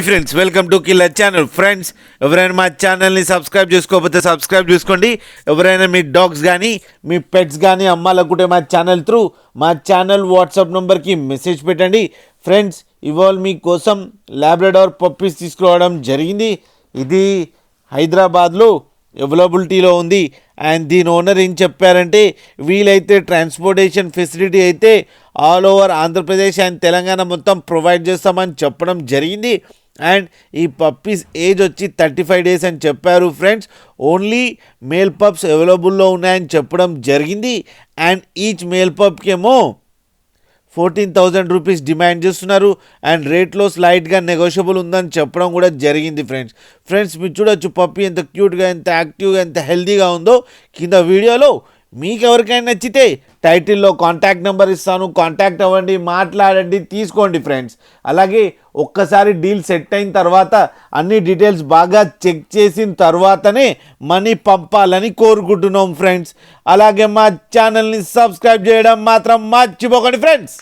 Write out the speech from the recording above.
Friends, welcome to killer channel. Friends, ఎవరైనా మా ఛానల్ని సబ్స్క్రైబ్ చేసుకోకపోతే సబ్స్క్రైబ్ చేసుకోండి. ఎవరైనా మీ డాగ్స్ కానీ మీ పెట్స్ కానీ అమ్మాలనుకుంటే మా ఛానల్ వాట్సాప్ నెంబర్కి మెసేజ్ పెట్టండి. ఫ్రెండ్స్, ఇవాళ మీకోసం లాబ్రడార్ పప్పీస్ తీసుకురావడం జరిగింది. ఇది హైదరాబాద్లో అవైలబిలిటీలో ఉంది. అండ్ దీని ఓనర్ ఏం చెప్పారంటే, వీలైతే ట్రాన్స్పోర్టేషన్ ఫెసిలిటీ అయితే all over Andhra Pradesh and Telangana మొత్తం ప్రొవైడ్ చేస్తామని చెప్పడం జరిగింది. అండ్ ఈ పప్పీస్ ఏజ్ వచ్చి 35 days అని చెప్పారు. ఫ్రెండ్స్, ఓన్లీ మేల్ పప్స్ అవైలబుల్లో ఉన్నాయని చెప్పడం జరిగింది. అండ్ ఈచ్ మేల్ పప్కేమో 14,000 రూపీస్ డిమాండ్ చేస్తున్నారు. అండ్ రేట్లో స్లైట్గా నెగోషియబుల్ ఉందని చెప్పడం కూడా జరిగింది. ఫ్రెండ్స్ మీరు చూడొచ్చు పప్పీ ఎంత క్యూట్గా, ఎంత యాక్టివ్గా, ఎంత హెల్తీగా ఉందో. కింద వీడియోలో మీకు ఎవరికైనా నచ్చితే టైటిల్లో కాంటాక్ట్ నెంబర్ ఇస్తాను, కాంటాక్ట్ అవ్వండి, మాట్లాడండి, తీసుకోండి. ఫ్రెండ్స్, అలాగే ఒక్కసారి డీల్ సెట్ అయిన తర్వాత అన్ని డీటెయిల్స్ బాగా చెక్ చేసిన తర్వాతనే మనీ పంపాలని కోరుకుంటున్నాం. ఫ్రెండ్స్, అలాగే మా ఛానల్ని సబ్స్క్రైబ్ చేయడం మాత్రం మర్చిపోకండి. ఫ్రెండ్స్.